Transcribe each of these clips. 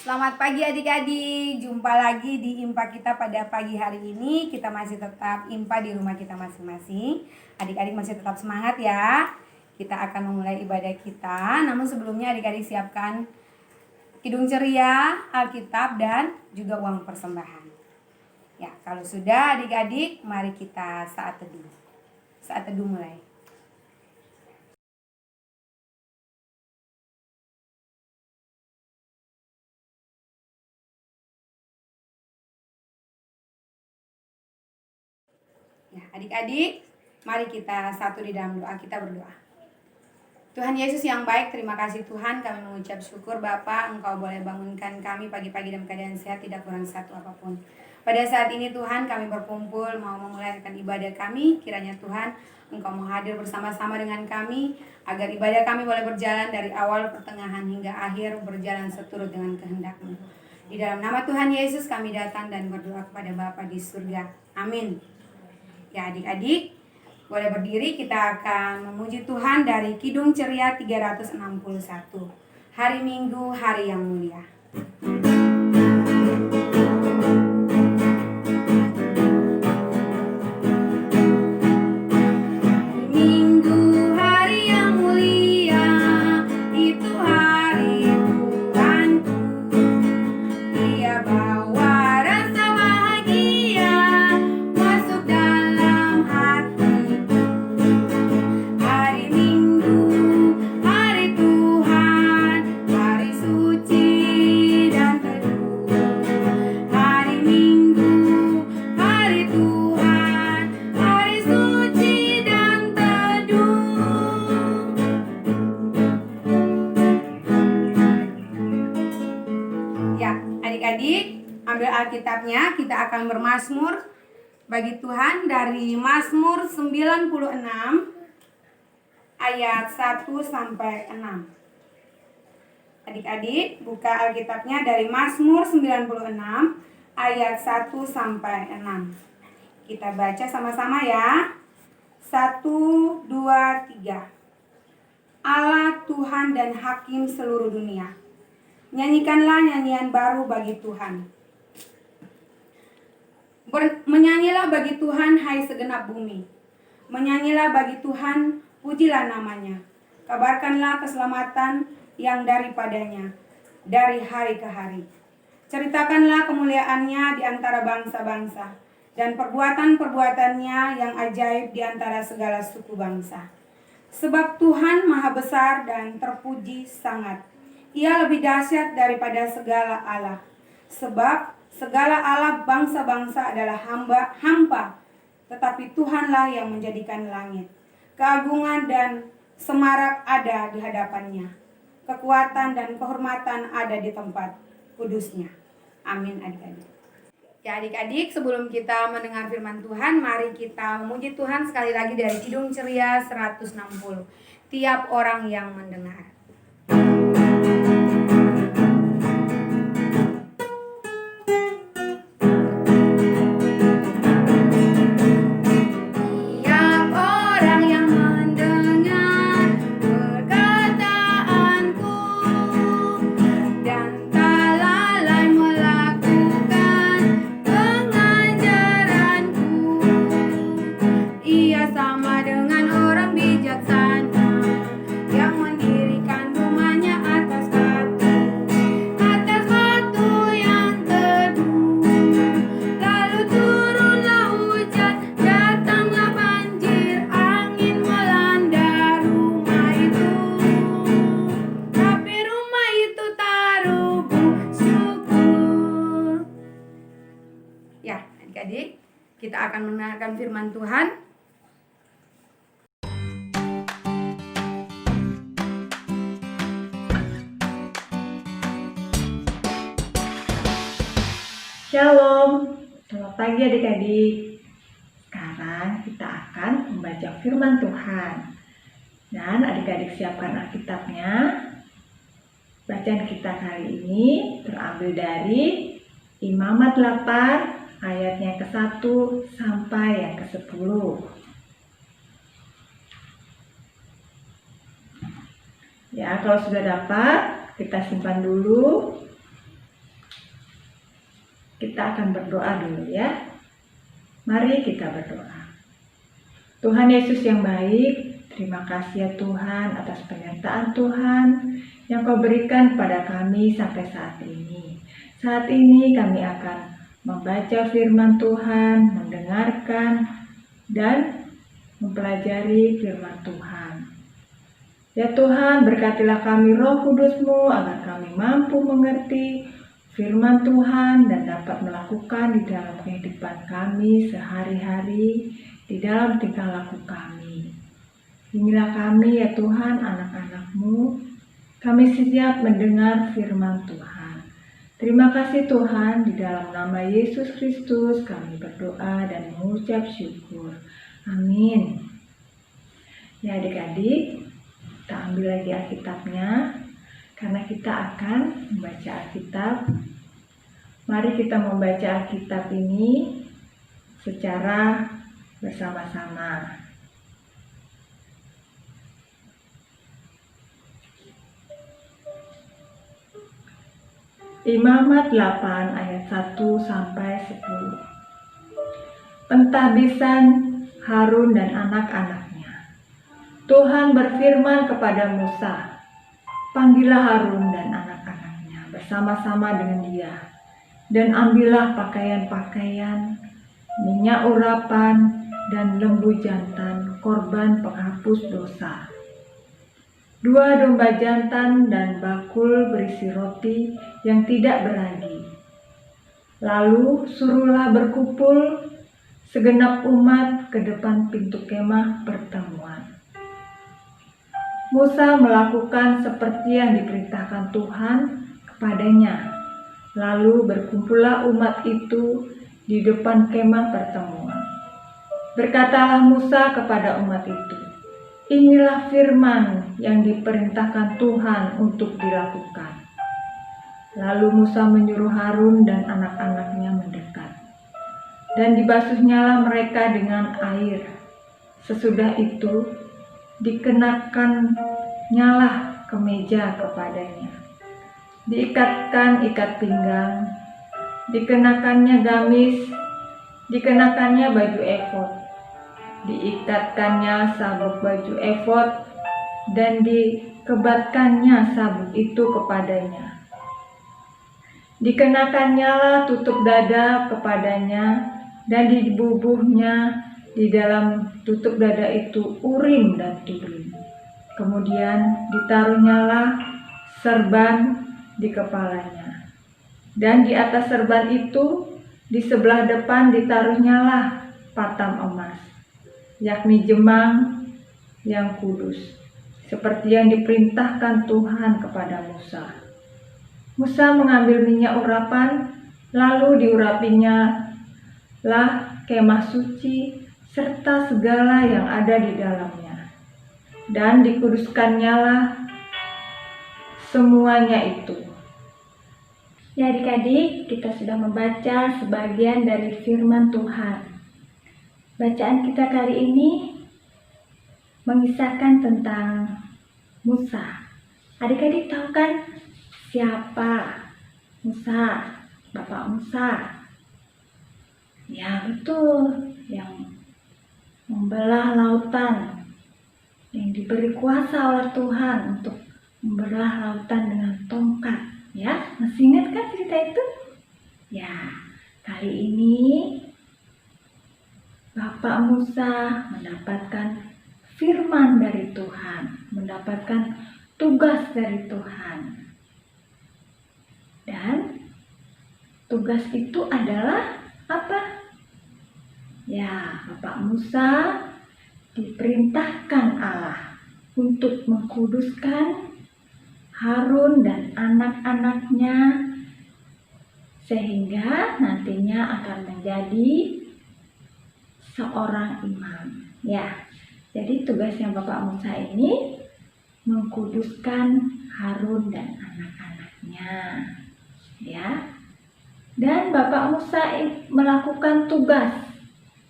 Selamat pagi adik-adik, jumpa lagi di IMPA kita pada pagi hari ini. Kita masih tetap IMPA di rumah kita masing-masing. Adik-adik masih tetap semangat ya. Kita akan memulai ibadah kita. Namun sebelumnya adik-adik siapkan kidung ceria, Alkitab, dan juga uang persembahan. Ya, kalau sudah adik-adik, mari kita saat teduh. Saat teduh mulai. Ya, adik-adik, mari kita satu di dalam doa. Kita berdoa. Tuhan Yesus yang baik, terima kasih Tuhan. Kami mengucap syukur Bapa, Engkau boleh bangunkan kami pagi-pagi dalam keadaan sehat, tidak kurang satu apapun. Pada saat ini Tuhan, kami berkumpul mau memulaikan ibadah kami. Kiranya Tuhan, Engkau mau hadir bersama-sama dengan kami, agar ibadah kami boleh berjalan dari awal, pertengahan, hingga akhir, berjalan seturut dengan kehendak-Mu. Di dalam nama Tuhan Yesus kami datang dan berdoa kepada Bapa di surga. Amin. Ya adik-adik, boleh berdiri, kita akan memuji Tuhan dari Kidung Ceria 361. Hari Minggu, hari yang mulia. Ambil Alkitabnya, kita akan bermazmur bagi Tuhan dari Mazmur 96 ayat 1 sampai 6. Adik-adik buka Alkitabnya dari Mazmur 96 ayat 1 sampai 6. Kita baca sama-sama ya. 1, 2, 3. Allah Tuhan dan Hakim seluruh dunia. Nyanyikanlah nyanyian baru bagi Tuhan. Menyanyilah bagi Tuhan, hai segenap bumi. Menyanyilah bagi Tuhan, pujilah namanya. Kabarkanlah keselamatan yang daripadanya, dari hari ke hari. Ceritakanlah kemuliaannya di antara bangsa-bangsa, dan perbuatan-perbuatannya yang ajaib di antara segala suku bangsa. Sebab Tuhan maha besar dan terpuji sangat. Ia lebih dahsyat daripada segala Allah. Sebab segala Allah bangsa-bangsa adalah hampa, tetapi Tuhanlah yang menjadikan langit. Keagungan dan semarak ada di hadapannya. Kekuatan dan kehormatan ada di tempat kudusnya. Amin adik-adik. Ya adik-adik, sebelum kita mendengar firman Tuhan, mari kita memuji Tuhan sekali lagi dari Kidung Ceria 160. Tiap orang yang mendengar. Adik-adik, kita akan mendengarkan firman Tuhan. Shalom, selamat pagi adik-adik. Sekarang kita akan membaca firman Tuhan. Dan adik-adik siapkan Alkitabnya. Bacaan kita kali ini terambil dari Imamat 8 ayatnya yang ke-1 sampai yang ke-10. Ya, kalau sudah dapat, kita simpan dulu. Kita akan berdoa dulu ya. Mari kita berdoa. Tuhan Yesus yang baik, terima kasih ya Tuhan atas penyertaan Tuhan yang Kau berikan kepada kami sampai saat ini. Saat ini kami akan membaca firman Tuhan, mendengarkan, dan mempelajari firman Tuhan. Ya Tuhan, berkatilah kami Roh Kudus-Mu agar kami mampu mengerti firman Tuhan dan dapat melakukan di dalam kehidupan kami sehari-hari, di dalam tingkah laku kami. Inilah kami ya Tuhan, anak-anak-Mu. Kami siap mendengar firman Tuhan. Terima kasih Tuhan, di dalam nama Yesus Kristus kami berdoa dan mengucap syukur. Amin. Ya adik-adik, kita ambil lagi Alkitabnya, karena kita akan membaca Alkitab. Mari kita membaca Alkitab ini secara bersama-sama. Imamat 8 ayat 1 sampai 10. Pentahbisan Harun dan anak-anaknya. Tuhan berfirman kepada Musa, "Panggillah Harun dan anak-anaknya bersama-sama dengan dia, dan ambillah pakaian-pakaian, minyak urapan, dan lembu jantan korban penghapus dosa, 2 domba jantan dan bakul berisi roti yang tidak beragi. Lalu suruhlah berkumpul segenap umat ke depan pintu kemah pertemuan." Musa melakukan seperti yang diperintahkan Tuhan kepadanya. Lalu berkumpullah umat itu di depan kemah pertemuan. Berkatalah Musa kepada umat itu, "Inilah firman yang diperintahkan Tuhan untuk dilakukan." Lalu Musa menyuruh Harun dan anak-anaknya mendekat, dan dibasuhnyalah mereka dengan air. Sesudah itu dikenakan-nyalah kemeja kepadanya, diikatkan ikat pinggang, dikenakannya gamis, dikenakannya baju efod, diikatkannya sabuk baju efod, dan dikebatkannya sabuk itu kepadanya. Dikenakannya tutup dada kepadanya, dan dibubuhnya di dalam tutup dada itu Urim dan Turim. Kemudian ditaruhnyalah serban di kepalanya, dan di atas serban itu di sebelah depan ditaruhnyalah patam emas, yakni jemang yang kudus, seperti yang diperintahkan Tuhan kepada Musa. Musa mengambil minyak urapan, lalu diurapinya lah kemah suci serta segala yang ada di dalamnya, dan dikuduskannya semuanya itu. Ya adik-adik, kita sudah membaca sebagian dari firman Tuhan. Bacaan kita kali ini mengisahkan tentang Musa. Adik-adik tahu kan siapa Musa? Bapak Musa. Ya betul, yang membelah lautan, yang diberi kuasa oleh Tuhan untuk membelah lautan dengan tongkat. Ya, masih ingat kan cerita itu? Ya, kali ini Bapak Musa mendapatkan firman dari Tuhan, mendapatkan tugas dari Tuhan. Dan tugas itu adalah apa? Ya, Bapak Musa diperintahkan Allah untuk mengkuduskan Harun dan anak-anaknya sehingga nantinya akan menjadi seorang imam. Ya, jadi tugasnya Bapak Musa ini mengkuduskan Harun dan anak-anaknya. Ya. Dan Bapak Musa melakukan tugas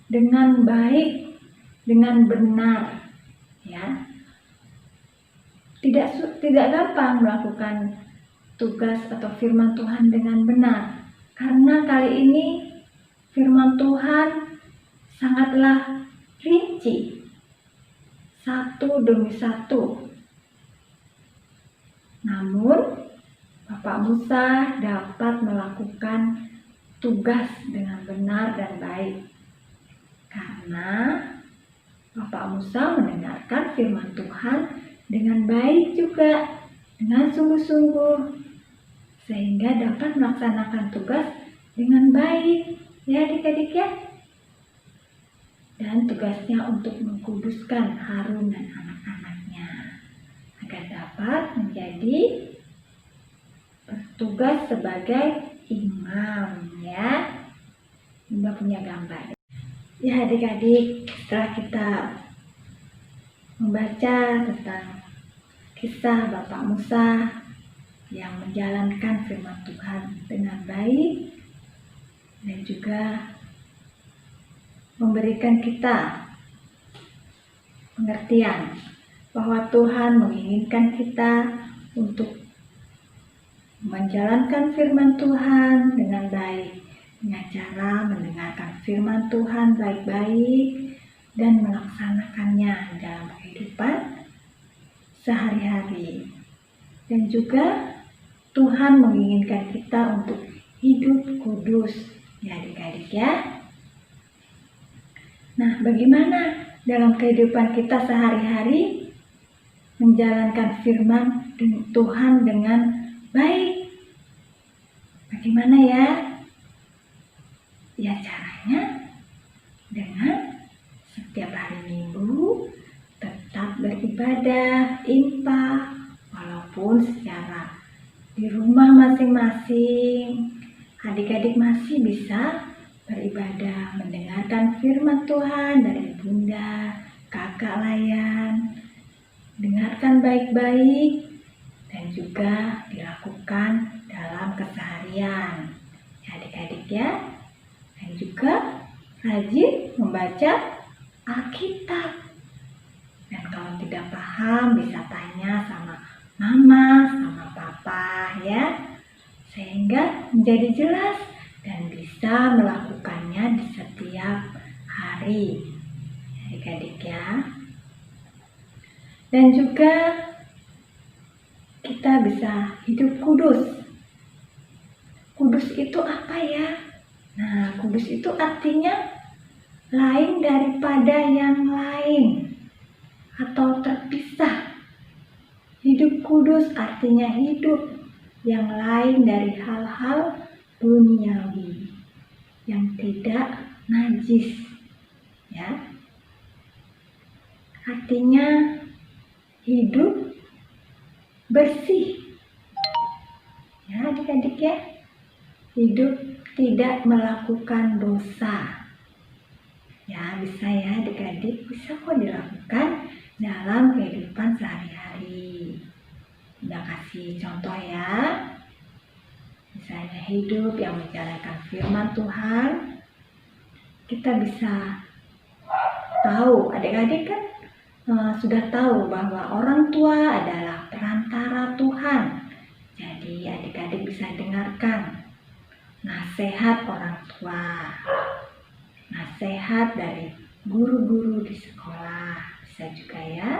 dengan baik, dengan benar, ya. Tidak gampang melakukan tugas atau firman Tuhan dengan benar. Karena kali ini firman Tuhan sangatlah rinci, satu demi satu. Namun, Bapak Musa dapat melakukan tugas dengan benar dan baik. Karena Bapak Musa mendengarkan firman Tuhan dengan baik juga, dengan sungguh-sungguh, sehingga dapat melaksanakan tugas dengan baik, ya adik-adik ya. Dan tugasnya untuk mengkuduskan Harun dan anak-anaknya agar dapat menjadi bertugas sebagai imam, ya. Bunda punya gambar. Ya adik-adik, setelah kita membaca tentang kisah Bapak Musa yang menjalankan firman Tuhan dengan baik dan juga memberikan kita pengertian bahwa Tuhan menginginkan kita untuk menjalankan firman Tuhan dengan baik, dengan cara mendengarkan firman Tuhan baik-baik dan melaksanakannya dalam kehidupan sehari-hari. Dan juga Tuhan menginginkan kita untuk hidup kudus, ya adik-adik ya. Nah, bagaimana dalam kehidupan kita sehari-hari menjalankan firman Tuhan dengan baik? Bagaimana ya? Ya caranya dengan setiap hari Minggu tetap beribadah, infak, walaupun secara di rumah masing-masing adik-adik masih bisa beribadah, mendengarkan firman Tuhan dari bunda, kakak layan, dengarkan baik-baik dan juga dilakukan dalam keseharian, ya adik-adik ya. Dan juga rajin membaca Alkitab. Dan kalau tidak paham bisa tanya sama mama, sama papa ya. Sehingga menjadi jelas dan bisa melakukannya di setiap hari. Adik-adik ya. Dan juga kita bisa hidup kudus. Kudus itu apa ya? Nah, kudus itu artinya lain daripada yang lain atau terpisah. Hidup kudus artinya hidup yang lain dari hal-hal duniawi yang tidak najis, ya. Artinya hidup bersih, ya adik-adik ya. Hidup tidak melakukan dosa. Ya, bisa ya adik-adik, bisa kok dilakukan dalam kehidupan sehari-hari. Udah kasih contoh ya. Misalnya hidup yang menjalankan firman Tuhan, kita bisa tahu, adik-adik kan sudah tahu bahwa orang tua adalah perantara Tuhan. Jadi adik-adik bisa dengarkan nasihat orang tua, nasihat dari guru-guru di sekolah, bisa juga ya.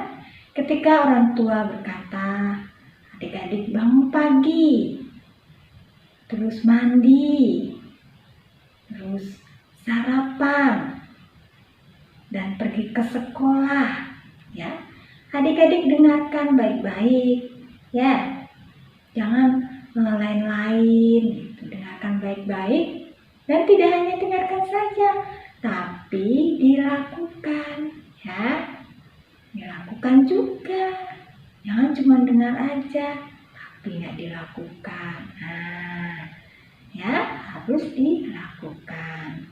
Ketika orang tua berkata, adik-adik bangun pagi, terus mandi, terus sarapan, dan pergi ke sekolah, ya. Adik-adik dengarkan baik-baik, ya. Jangan lain-lain, gitu. Dengarkan baik-baik dan tidak hanya dengarkan saja, tapi dilakukan, ya. Dilakukan juga. Jangan cuma dengar aja, tapi nggak dilakukan. Nah, ya harus dilakukan.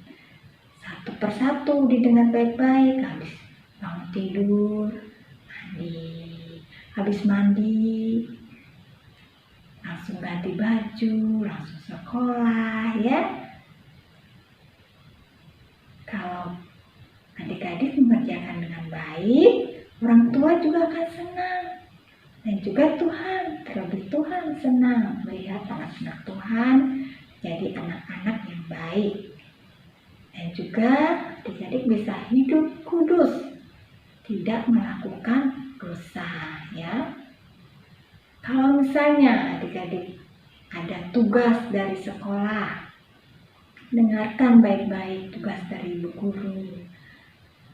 Satu persatu didengar baik-baik. Habis bangun tidur, mandi. Habis mandi, langsung ganti baju, langsung sekolah, ya. Kalau adik-adik mengerjakan dengan baik, orang tua juga akan senang. Dan juga Tuhan, terlebih Tuhan senang melihat anak-anak Tuhan jadi anak-anak yang baik. Dan juga adik-adik bisa hidup kudus, tidak melakukan dosa ya. Kalau misalnya adik-adik ada tugas dari sekolah, dengarkan baik-baik tugas dari ibu guru.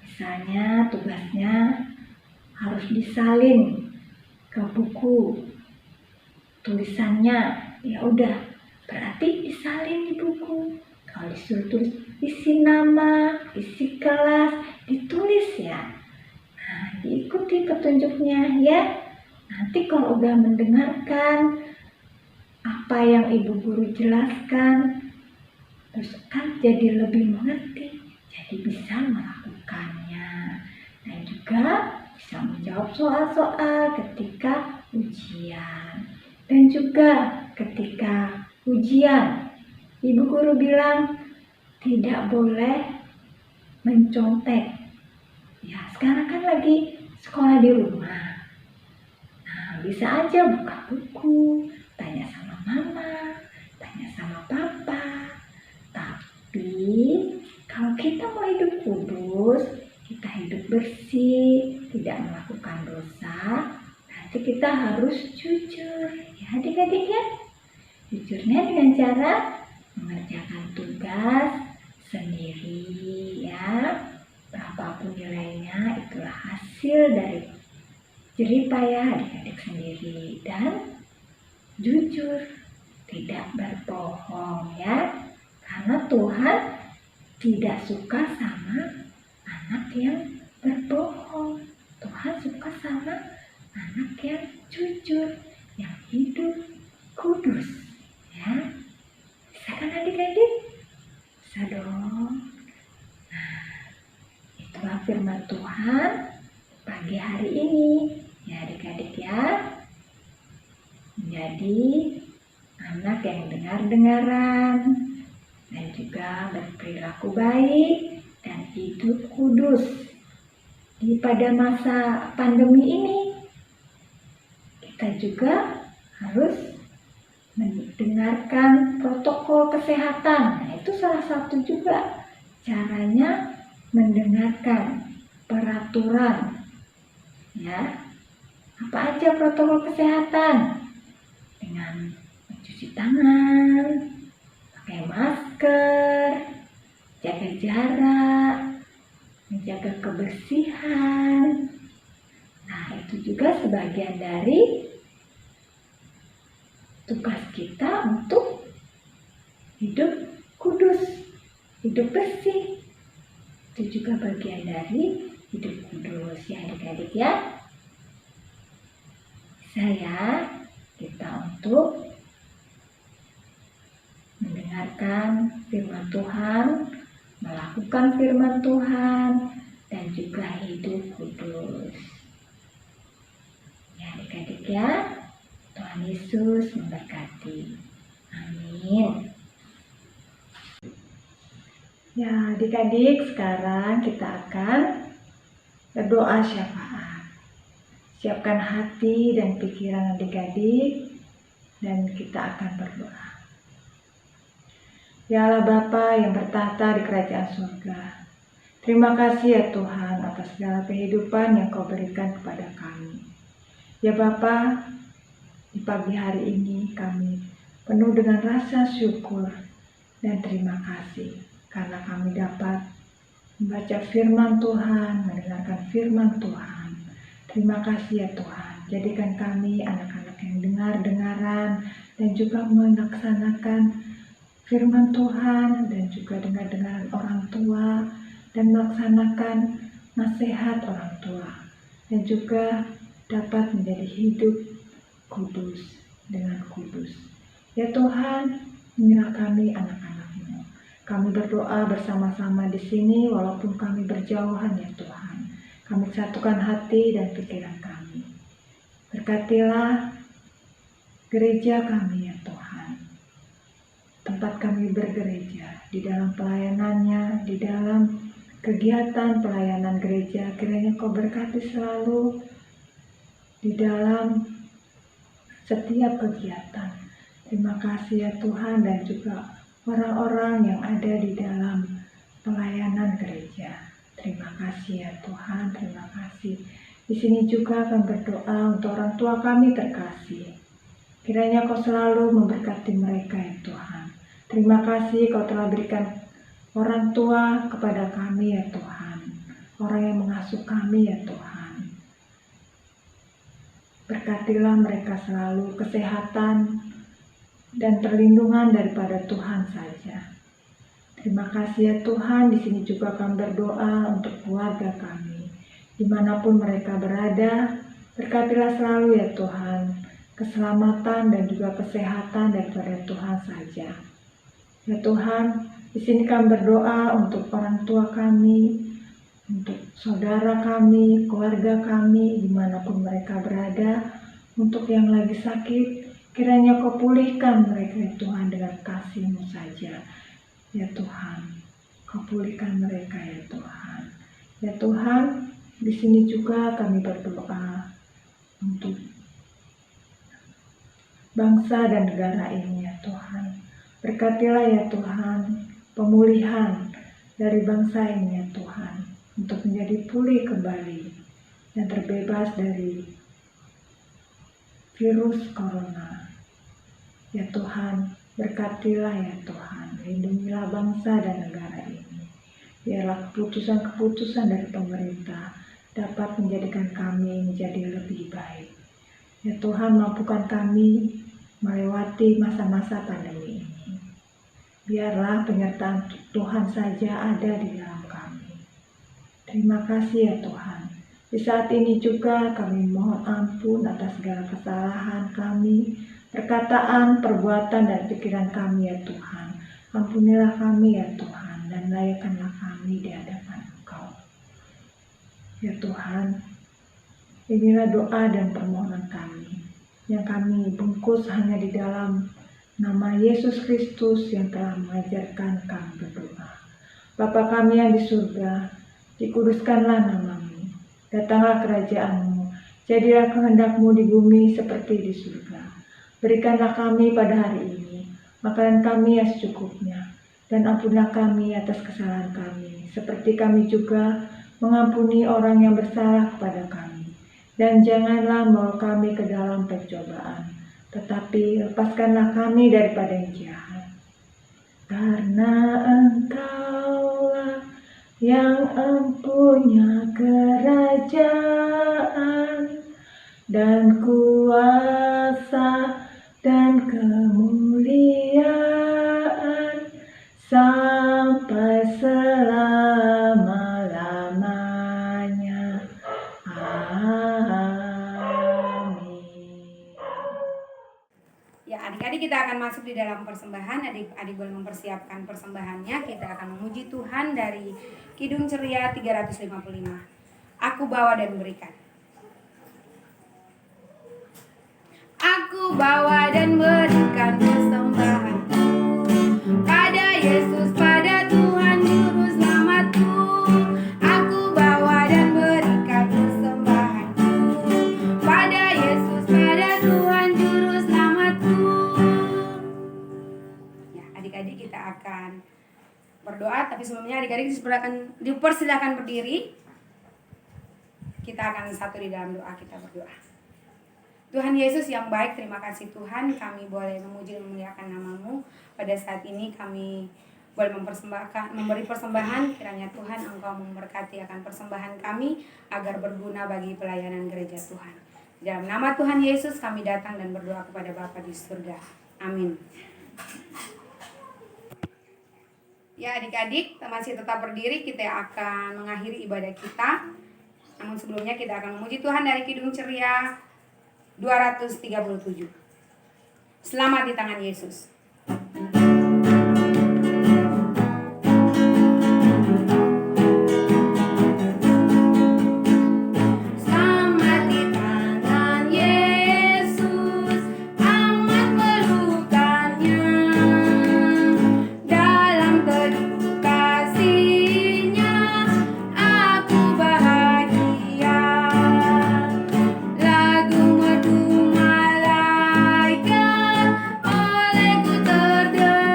Misalnya tugasnya harus disalin ke buku tulisannya, ya udah berarti disalin di buku. Kalau disuruh tulis isi nama, isi kelas, ditulis ya. Nah, diikuti petunjuknya ya. Nanti kalau udah mendengarkan apa yang ibu guru jelaskan, terus kan jadi lebih mengerti, jadi bisa melakukannya. Dan juga bisa menjawab soal-soal ketika ujian. Dan juga ketika ujian, ibu guru bilang tidak boleh mencontek. Ya, sekarang kan lagi sekolah di rumah. Nah, bisa aja buka buku, tanya sama mama, tanya sama papa. Tapi kalau kita mau hidup kudus, kita hidup bersih, tidak melakukan dosa, nanti kita harus jujur. Ya adik-adik ya. Jujurnya dengan cara mengerjakan tugas sendiri ya. Berapapun nilainya, itulah hasil dari jerih payah adik-adik sendiri. Dan jujur, tidak berbohong ya. Karena Tuhan tidak suka sama anak yang berbohong. Tuhan suka sama anak yang jujur, yang hidup kudus ya. Bisa kan adik-adik? Bisa dong. Nah, itulah firman Tuhan pagi hari ini ya adik-adik ya. Menjadi anak yang dengar-dengaran dan juga berperilaku baik dan hidup kudus. Pada masa pandemi ini, kita juga harus mendengarkan protokol kesehatan. Nah, itu salah satu juga caranya mendengarkan peraturan. Ya, apa aja protokol kesehatan? Dengan mencuci tangan, pakai masker, jaga jarak, menjaga kebersihan. Nah, itu juga sebagian dari tugas kita untuk hidup kudus, hidup bersih. Itu juga bagian dari hidup kudus ya adik-adik ya. Saya kita untuk mendengarkan firman Tuhan, melakukan firman Tuhan, dan juga hidup kudus. Ya adik-adik ya, Tuhan Yesus memberkati. Amin. Ya adik-adik, sekarang kita akan berdoa syafaat. Siapkan hati dan pikiran adik-adik, dan kita akan berdoa. Ya Allah Bapa yang bertahta di kerajaan surga, terima kasih ya Tuhan atas segala kehidupan yang Kau berikan kepada kami. Ya Bapa, di pagi hari ini kami penuh dengan rasa syukur dan terima kasih karena kami dapat membaca firman Tuhan, mendengarkan firman Tuhan. Terima kasih ya Tuhan, jadikan kami anak-anak yang dengar-dengaran dan juga melaksanakan firman Tuhan dan juga dengar-dengaran orang tua dan melaksanakan nasihat orang tua dan juga dapat menjadi hidup kudus dengan kudus. Ya Tuhan, inilah kami anak-anak-Mu. Kami berdoa bersama-sama di sini walaupun kami berjauhan ya Tuhan. Kami satukan hati dan pikiran kami. Berkatilah gereja kami ya Tuhan. Tempat kami bergereja, di dalam pelayanannya, di dalam kegiatan pelayanan gereja, kiranya Kau berkati selalu di dalam setiap kegiatan. Terima kasih ya Tuhan, dan juga orang-orang yang ada di dalam pelayanan gereja. Terima kasih ya Tuhan, terima kasih. Di sini juga akan berdoa untuk orang tua kami terkasih. Kiranya Kau selalu memberkati mereka ya Tuhan. Terima kasih Kau telah berikan orang tua kepada kami ya Tuhan. Orang yang mengasuh kami ya Tuhan. Berkatilah mereka selalu kesehatan dan perlindungan daripada Tuhan saja. Terima kasih ya Tuhan, di sini juga kami berdoa untuk keluarga kami. Dimanapun mereka berada, berkatilah selalu ya Tuhan, keselamatan dan juga kesehatan daripada Tuhan saja. Ya Tuhan, di sini kami berdoa untuk orang tua kami, untuk saudara kami, keluarga kami, dimanapun mereka berada, untuk yang lagi sakit, kiranya Kau pulihkan mereka ya Tuhan dengan kasih-Mu saja. Ya Tuhan, Kau pulihkan mereka ya Tuhan. Ya Tuhan, di sini juga kami berdoa untuk bangsa dan negara ini ya Tuhan. Berkatilah ya Tuhan, pemulihan dari bangsa ini ya Tuhan, untuk menjadi pulih kembali dan terbebas dari virus corona. Ya Tuhan, berkatilah ya Tuhan, lindungilah bangsa dan negara ini. Biarlah keputusan-keputusan dari pemerintah dapat menjadikan kami menjadi lebih baik. Ya Tuhan, mampukan kami melewati masa-masa pandemi ini. Biarlah penyertaan Tuhan saja ada di dalam kami. Terima kasih ya Tuhan. Di saat ini juga kami mohon ampun atas segala kesalahan kami, perkataan, perbuatan, dan pikiran kami ya Tuhan. Ampunilah kami ya Tuhan, dan layakkanlah kami di hadapan Engkau. Ya Tuhan, inilah doa dan permohonan kami, yang kami bungkus hanya di dalam nama Yesus Kristus yang telah mengajarkan kami berdoa. Bapa kami yang di surga, dikuduskanlah namamu, datanglah kerajaan-Mu, jadilah kehendak-Mu di bumi seperti di surga. Berikanlah kami pada hari ini makanan kami yang secukupnya, dan ampunilah kami atas kesalahan kami, seperti kami juga mengampuni orang yang bersalah kepada kami. Dan janganlah membawa kami ke dalam pencobaan, tetapi lepaskanlah kami daripada yang jahat. Karena Engkaulah yang empunya kerajaan dan kuasa dan kemuliaan sampai selama-lamanya. Amin. Ya, adik-adik kita akan masuk di dalam persembahan. Adik-adik boleh mempersiapkan persembahannya. Kita akan memuji Tuhan dari Kidung Ceria 355. Aku bawa dan berikan. Aku bawa dan berikan persembahanku pada Yesus, pada Tuhan Juru Selamatku. Aku bawa dan berikan persembahanku pada Yesus, pada Tuhan Juru Selamatku. Ya, adik-adik kita akan berdoa, tapi sebelumnya adik-adik dipersilakan berdiri. Kita akan satu di dalam doa, kita berdoa. Tuhan Yesus yang baik, terima kasih Tuhan, kami boleh memuji dan memuliakan nama-Mu. Pada saat ini kami boleh memberi persembahan, kiranya Tuhan Engkau memberkati akan persembahan kami agar berguna bagi pelayanan gereja Tuhan. Dalam nama Tuhan Yesus kami datang dan berdoa kepada Bapa di surga. Amin. Ya, adik-adik masih tetap berdiri, kita akan mengakhiri ibadah kita. Namun sebelumnya kita akan memuji Tuhan dari Kidung Ceria 237. Selamat di tangan Yesus. Olehku terdengar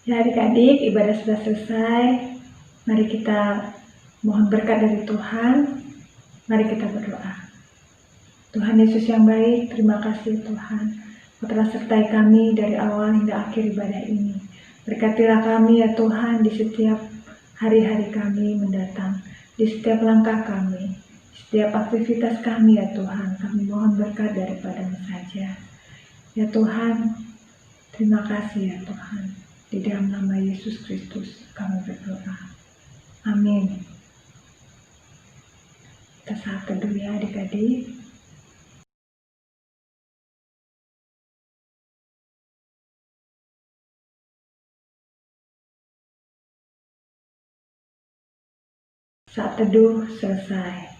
Ya adik-adik, ibadah sudah selesai. Mari kita mohon berkat dari Tuhan. Mari kita berdoa. Tuhan Yesus yang baik, terima kasih Tuhan. Kau telah sertai kami dari awal hingga akhir ibadah ini. Berkatilah kami ya Tuhan di setiap hari-hari kami mendatang. Di setiap langkah kami, di setiap aktivitas kami ya Tuhan. Kami mohon berkat daripada-Mu saja. Ya Tuhan, terima kasih ya Tuhan. Di dalam nama Yesus Kristus kami berdoa. Amin. Kita saat teduh ya adik-adik. Saat teduh selesai.